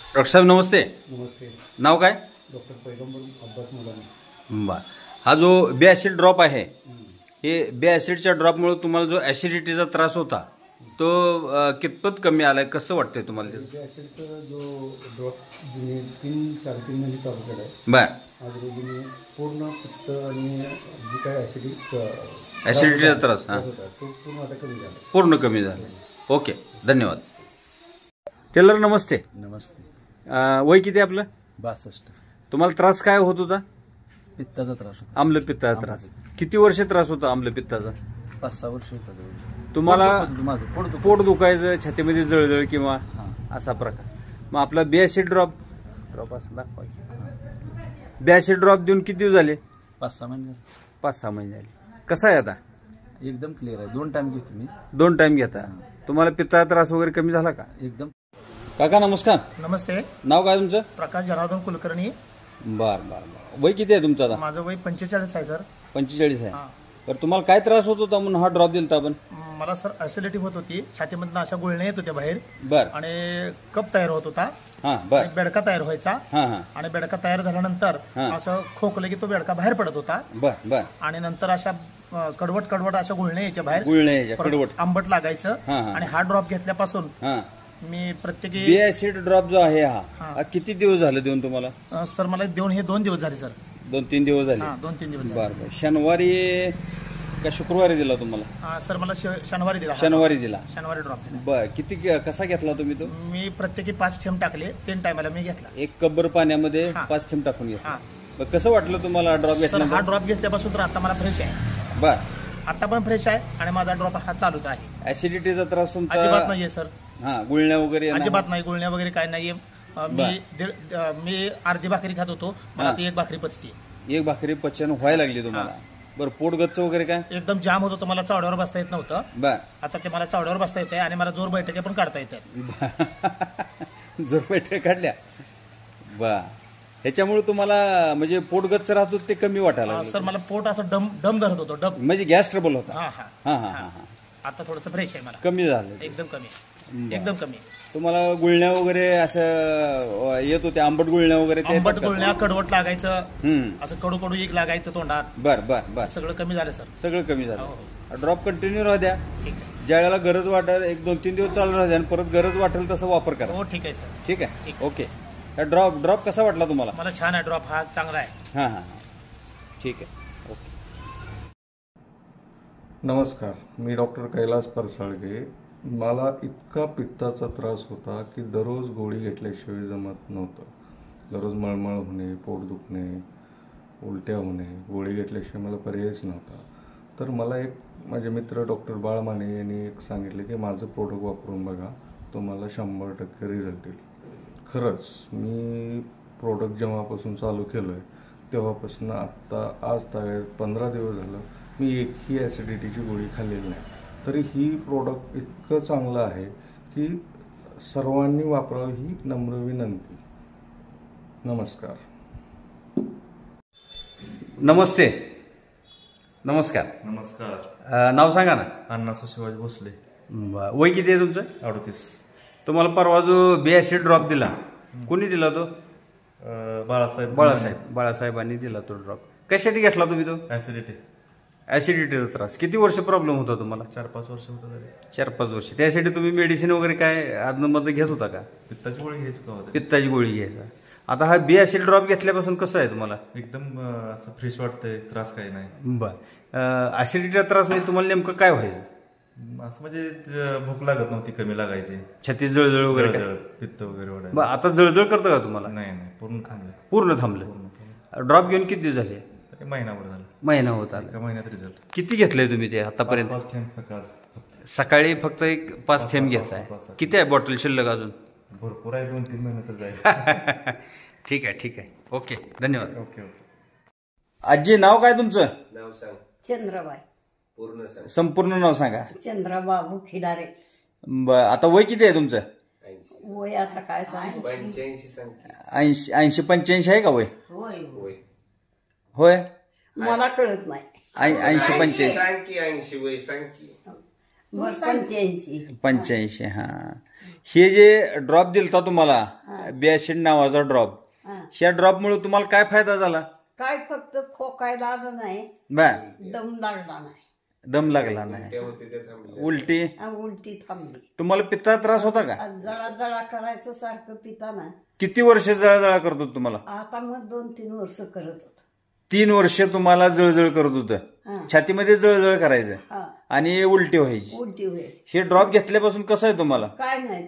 Doctor साहेब नमस्ते. नमस्ते. नाव काय? Doctor पैगंबर अब्बास मुलानी. बर. हा जो बी ॲसिड ड्रॉप आहे, हे बी ॲसिडच्या ड्रॉपमुळे तुम्हाला जो ॲसिडिटीचा त्रास होता तो कितपत कमी आलाय, कसं वाटतंय तुम्हाला? बी ॲसिडचा जो ड्रॉप 3-3.5 महिने चालू केला आहे. बर. आज रोजीने पूर्ण पित्त आणि जी काय ॲसिडिटीचा त्रास होता तो पूर्ण आता कमी झाला. पूर्ण कमी झाला. ओके, धन्यवाद. टेलर नमस्ते. नमस्ते. वय किती आपलं? 62. तुम्हाला त्रास काय होत होता? पित्ताचा त्रास होता. आम्लपित्ताचा त्रास. किती वर्ष त्रास होता आम्लपित्ताचा? 5-6 वर्ष होता. तुम्हाला माझं पोट दुखायचं, छातीमध्ये जळजळ किंवा असा प्रकार. मग आपला बी ॲसिड ड्रॉप असं दाखवा. बी ॲसिड ड्रॉप देऊन किती दिवस झाले? 5-6 महिने. 5-6 महिने झाले. कसा आहे आता? एकदम क्लिअर आहे. 2 टाइम घेतो मी. 2 टाइम घेता. तुम्हाला पित्ताचा त्रास वगैरे कमी झाला का? एकदम. काका नमस्कार. नमस्ते. नाव काय तुमचं? प्रकाश जनार्दन कुलकर्णी. बर बर बर. वय किती आहे तुमचं आता? माझं वय 45 आहे सर. 45 आहे. तर तुम्हाला काय त्रास होत होता म्हणून हा ड्रॉप दिलता आपण? मला सर ऍसिडिटी होत होती, छातीमधनं अशा गुळण्या येत होत्या बाहेर. बर. आणि कप तयार होत होता. हा. बर. एक बेडका तयार व्हायचा. हा हा. आणि बेडका तयार झाल्यानंतर असं खोकलं की तो बेडका बाहेर पडत होता. बर बर. आणि नंतर अशा कडवट अशा गुळण्या यायच्या बाहेर. गुळण्या यायच्या, परत कडवट. आंबट लागायचं. हा. आणि हा ड्रॉप घेतल्यापासून हा. मी प्रत्येकी बी ॲसिड ड्रॉप जो आहे हा किती दिवस झाले देऊन तुम्हाला? सर मला देऊन हे 2 दिवस झाले सर. 2-3 दिवस झाले. 2-3 दिवस झाले. बर बर. शनिवारी का शुक्रवारी दिला तुम्हाला? सर मला शनिवारी दिला. शनिवारी दिला. शनिवारी ड्रॉप दिला. बर. किती कसा घेतला तुम्ही तो? मी प्रत्येकी 5 थेंब टाकले. 3 टायमाला मी घेतला. 1 कपभर पाण्यामध्ये 5 थेंब टाकून घेतला. हा. कसं वाटलं तुम्हाला ड्रॉप सर घेतला? हा ड्रॉप घेतल्यापासून तर आता मला फ्रेश आहे. बर. आता पण फ्रेश आहे आणि माझा ड्रॉप हा चालूच आहे. ऍसिडिटीचा त्रास तुमचा अजिबात नाहीये सर. हा. गुळण्या वगैरे अजिबात नाही. गुळण्या वगैरे काय नाहीये. मी अर्धी भाकरी खात होतो, मला ती 1 भाकरी पचते. 1 भाकरी पचन व्हायला लागली तुम्हाला? बरं. पोट गच्च वगैरे काय? एकदम जाम होत होतं. मला चावड्यावर बसता येत नव्हतं. बर. आता ते मला चावड्यावर बसता येते आणि मला जोर बैठके पण काढता येतात. जोर बैठक काढल्या. बर. ह्याच्यामुळे तुम्हाला म्हणजे पोट गच्च राहत होतं ते कमी वाटायला लागलं? सर मला पोट असं दम धरत होतं. डब म्हणजे गॅस ट्रबल होता? हा हा हा हा हा. आता थोडंसं फ्रेश आहे मला. कमी झालं? एकदम कमी. एकदम कमी. तुम्हाला गुळण्या वगैरे असं येत होते? आंबट गुळण्या वगैरे? आंबट गुळण्या, कडवट लागायचं, असं कडू एक लागायचं तोंडात. बर बर बर. सगळं कमी झालं सर. सगळं कमी झालं. ड्रॉप कंटिन्यू राहू द्या. ठीक आहे. ज्या वेळेला गरज वाटेल 1-2-3 दिवस चालू राहू द्या आणि परत गरज वाटेल तसं वापर करा. हो ठीक आहे सर. ठीक आहे. ओके. ड्रॉप कसा वाटला तुम्हाला? मला छान आहे. ड्रॉप हा चांगला आहे. हा हा. ठीक आहे. ओके. नमस्कार. मी डॉक्टर कैलास परसाळगे. मला इतका पित्ताचा त्रास होता की दररोज गोळी घेतल्याशिवाय जमत नव्हतं. दररोज मळमळ होणे, पोट दुखणे, उलट्या होणे, गोळी घेतल्याशिवाय मला पर्यायच नव्हता. तर मला एक माझे मित्र डॉक्टर बाळमाने यांनी एक सांगितले की माझं प्रोडक्ट वापरून बघा, तुम्हाला 100% रिझल्ट येईल. खरंच मी प्रोडक्ट जेव्हापासून चालू केलं आहे तेव्हापासून आत्ता आज तागायत 15 दिवस झालं मी एकही ॲसिडिटीची गोळी खाल्लेली नाही. तरी ही प्रोडक्ट इतकं चांगलं आहे की सर्वांनी वापरावं ही नम्र विनंती. नमस्कार. नमस्ते. नमस्कार. नमस्कार. नाव सांगा ना. अण्णासाहेब शिवाजी भोसले. वय किती आहे तुमचं? 38. तुम्हाला परवा जो बी ॲसिड ड्रॉप दिला, कोणी दिला तो? बाळासाहेबांनी दिला तो ड्रॉप. कशासाठी घेतला तुम्ही तो? ऍसिडिटीचा त्रास. किती वर्ष प्रॉब्लेम होता तुम्हाला? 4-5 वर्ष होतं. 4-5 वर्ष. त्यासाठी तुम्ही मेडिसिन वगैरे काय आदनमध्ये घेत होता का? पित्ताची गोळी घ्यायची का? पित्ताची गोळी घ्यायचा. आता हा बी ॲसिड ड्रॉप घेतल्यापासून कसं आहे तुम्हाला? एकदम असं फ्रेश वाटतंय. त्रास काही नाही. बरं. ऍसिडिटीचा त्रास म्हणजे तुम्हाला नेमकं काय व्हायचं? असं म्हणजे भूक लागत नव्हती, कमी लागायची, छाती जळजळ वगैरे, पित्त वगैरे वाढायचं. बरं. आता जळजळ करतं का तुम्हाला? नाही. पूर्ण थांबलं. पूर्ण थांबलं. ड्रॉप घेऊन किती दिवस झाले? महिनाभर झाला. महिना होता. एका महिन्यात रिझल्ट. किती घेतलंय तुम्ही ते आतापर्यंत? 5 थेंब सकाळी फक्त 5 थेंब घेताय. किती आहे बॉटल शिल्लक अजून? भरपूर आहे. 2-3 महिने तर जाईल. ठीक आहे. ओके. धन्यवाद. ओके. आजी नाव काय तुमचं? नाव सांग. चंद्राबाई. पूर्ण सांग. संपूर्ण नाव सांगा. चंद्राबाबू खिडारे. आता वय किती आहे तुमचं? वय आता काय सांग. 85 सांग. 80-85 आहे का वय? होय. मला कळत नाही. 80-85 सांग की. 80 वय सांग की. 85. 85. हा. हे जे ड्रॉप दिलता तुम्हाला बिॲसिड नावाचा ड्रॉप. हा. ह्या ड्रॉपमुळे तुम्हाला काय फायदा झाला? काय फक्त खोकायला आलं नाही, बर. दम लागला नाही, दम लागला नाही, होते ते थांबले. उलटी. आणि उलटी थांबली. तुम्हाला पित्ताचा त्रास होता का? आणि जळा करायचं सारखं पिताना. किती वर्ष जळजळ करत होत तुम्हाला? आता मग 2-3 वर्ष करत होत. 3 वर्ष तुम्हाला जळजळ करत होतं, हा. छातीमध्ये जळजळ करायचं हा. आणि उलटी व्हायची. उलटी व्हायची. हे ड्रॉप घेतल्यापासून कसं आहे तुम्हाला? काय नाही,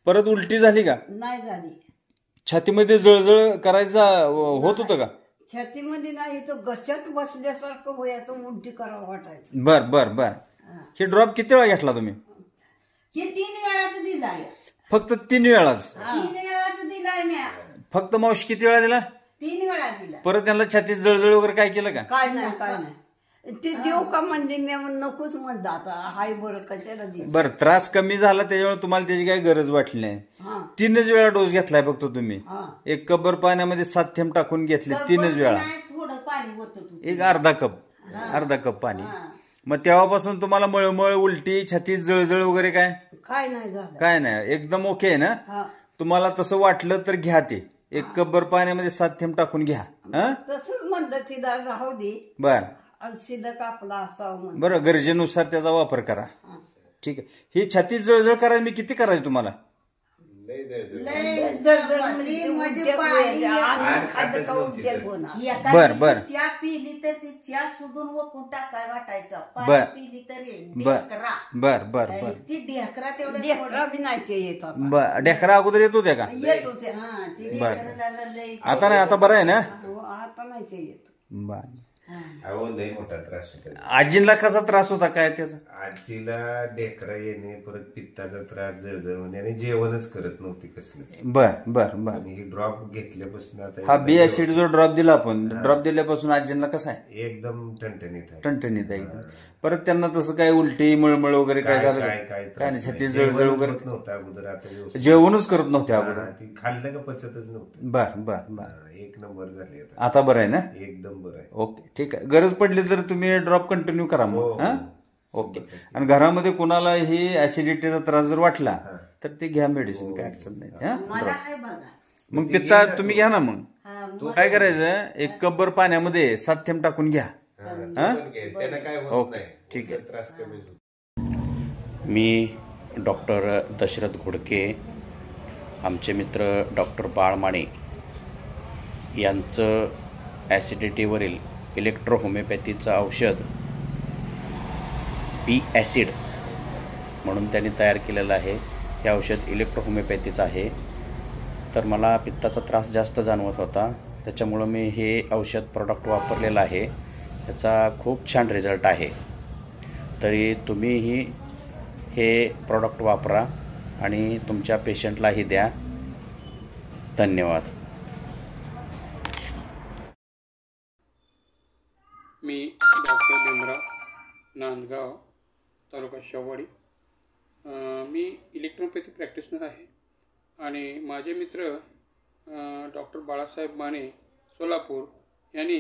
परत उलटी झाली का? नाही झाली. छातीमध्ये जळजळ करायचा होत होतं का? छातीमध्ये नाही, तर गचत बसल्यासारखं व्हायचं, उलटी करावं वाटायचं. बर बर बर. हे ड्रॉप किती वेळा घेतला तुम्ही? हे 3 वेळाच दिलाय. फक्त 3 वेळाच? 3 वेळाच दिलाय म्या. फक्त मावशी किती वेळा दिला? 3 वेळा दिला. परत त्यांना छातीत जळजळ वगैरे काय केलं का? काय नाही, काय नाही. ते देव का म्हणजे मी नकोच म्हणलं, आता हाय बरं कशाला दे. बर, त्रास कमी झाला त्याच्यामुळे तुम्हाला त्याची काही गरज वाटली नाही. हा. 3च वेळा डोस घेतलाय फक्त तुम्ही. हा. 1 कपभर पाण्यामध्ये 7 थेंब टाकून घेतले 3च वेळा. नाही, थोडं पाणी होत तू. एक अर्धा कप पाणी. मग तेव्हापासून तुम्हाला मळमळ, उलटी, छातीत जळजळ वगैरे काय? काय नाही झालं. काय नाही, एकदम ओके आहे ना? हा. तुम्हाला तसं वाटलं तर घ्या ते. 1 कपभर पाण्यामध्ये 7 थेंब टाकून घ्या. हा. तसंच म्हणलं तिला राहू दे, बर. शिदक आपला असावं म्हणलं. बरं, गरजेनुसार त्याचा वापर करा. ठीक आहे. ही छातीत जळजळ करायला मी किती करायची तुम्हाला? जळजळ म्हणजे उलट्याच व्हायच्या, अन्न खाल्लं का उलट्याच होणार. बर बर चहा पिली तर ती चहा सुधून वकून टाकाय वाटायचं. बर. पाणी पिली तर ढेकरा. बर बर बर. ती ढेकरा तेवढं लेकरं बी नाही ते येत आता. बर. ढेकरा अगोदर येत होत्या का? येत होते. हा, ती बर. ढेकराला लई. आता नाही, आता बरं आहे ना? हो, आता नाही ते येत. बर. अहो लय मोठा त्रास होता. आजींना कसा त्रास होता काय त्याचा? आजीला ढेकरा येणे, परत पित्ताचा त्रास, जळजळ होणे आणि जेवणच करत नव्हती कसलंच. बर बर बर. आणि ही ड्रॉप घेतल्यापासून आता हा बिॲसिड जो ड्रॉप दिला आपण, ड्रॉप दिल्यापासून आजींना कसा आहे? एकदम ठणठणीत आहे. टणटणीत आहे एकदम. परत त्यांना तसं काय उलटी, मळमळ वगैरे काय झालं का? काय नाही, छातीत जळजळ वगैरे नव्हतं अगोदर. आता व्यवस्थित जेवणच करत नव्हते अगोदर. हा, ती खाल्लं का पचतच नव्हतं. बर बर बर. हा, 1 नंबर झाले आता. आता बरं आहे ना? एकदम बरं आहे. ओके, ठीक आहे. गरज पडली तर तुम्ही ड्रॉप कंटिन्यू करा मग. हा. ओके. आणि घरामध्ये कोणाला ही ऍसिडिटीचा त्रास जर वाटला तर ते घ्या मेडिसिन, काय अडचण नाही. हा. मला काय बघा. मग पित्ता तुम्ही घ्या ना. मग हा, काय करायचं, 1 कपभर पाण्यामध्ये 7 थेंब टाकून घ्या. त्यानं काय होत ओके, नाही. ठीक आहे. त्रास कमी होतो. मी डॉक्टर दशरथ घोडके, आमचे मित्र डॉक्टर बाळमाणे यांचं ॲसिडिटीवरील इलेक्ट्रो होमिओपॅथीचं औषध बिॲसिड म्हणून त्यांनी तयार केलेलं आहे. हे औषध इलेक्ट्रो होमिओपॅथीचं आहे. तर मला पित्ताचा त्रास जास्त जाणवत होता, त्याच्यामुळं मी हे औषध प्रोडक्ट वापरलेलं आहे. त्याचा खूप छान रिझल्ट आहे. तरी तुम्हीही हे प्रॉडक्ट वापरा आणि तुमच्या पेशंटलाही द्या. धन्यवाद. मी डॉक्टर भीमराव, नांदगाव, तालुका शेववाडी. मी इलेक्ट्रोपॅथी प्रॅक्टिशनर आहे आणि माझे मित्र डॉक्टर बाळासाहेब माने, सोलापूर यांनी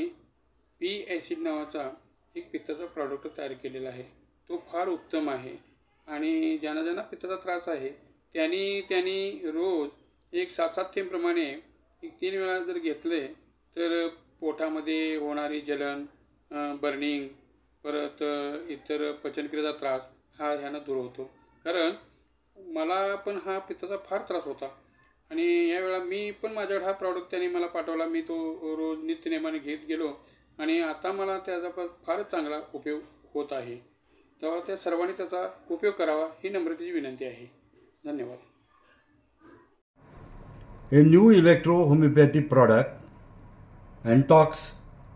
बिॲसिड नावाचा एक पित्ताचा प्रॉडक्ट तयार केलेला आहे. तो फार उत्तम आहे आणि ज्यांना ज्यांना पित्ताचा त्रास आहे त्यांनी रोज 7-7 थेंबप्रमाणे 3 वेळा जर घेतले तर पोटामध्ये होणारी जलन, बर्निंग, परत इतर पचनक्रियेचा त्रास हा ह्यानं दूर होतो. कारण मला पण हा पित्ताचा फार त्रास होता आणि यावेळा मी पण माझ्याकडे हा प्रॉडक्ट त्यांनी मला पाठवला. मी तो रोज नित्यनेमाने घेत गेलो आणि आता मला त्याचा फारच चांगला उपयोग होत आहे. तेव्हा त्या सर्वांनी त्याचा उपयोग करावा ही नम्रतेची विनंती आहे. धन्यवाद. A new electro-homeopathy product, Antox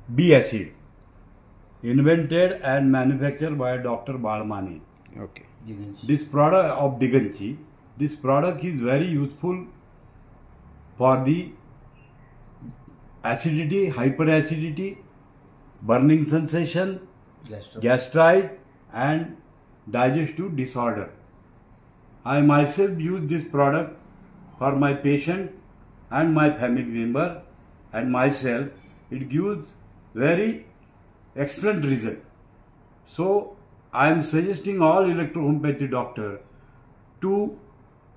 B-acid, invented and manufactured by Dr. Balmani. Okay. This product of Diganchi, this product is very useful for the acidity, hyperacidity, burning sensation, gastrite and digestive disorder. I myself use this product for my patient and my family member and myself. It gives very excellent result. So I am suggesting all electro-homeopathy doctor to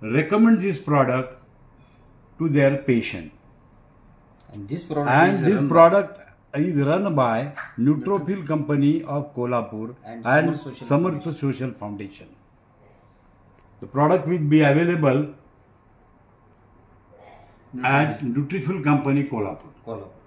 recommend this product to their patient. And this product And is this run by- product is run by Neutrophil Company of Kolhapur And and Samarth Samarth Social Foundation. The product will be available at Neutrophil Company Kolhapur. Kolhapur.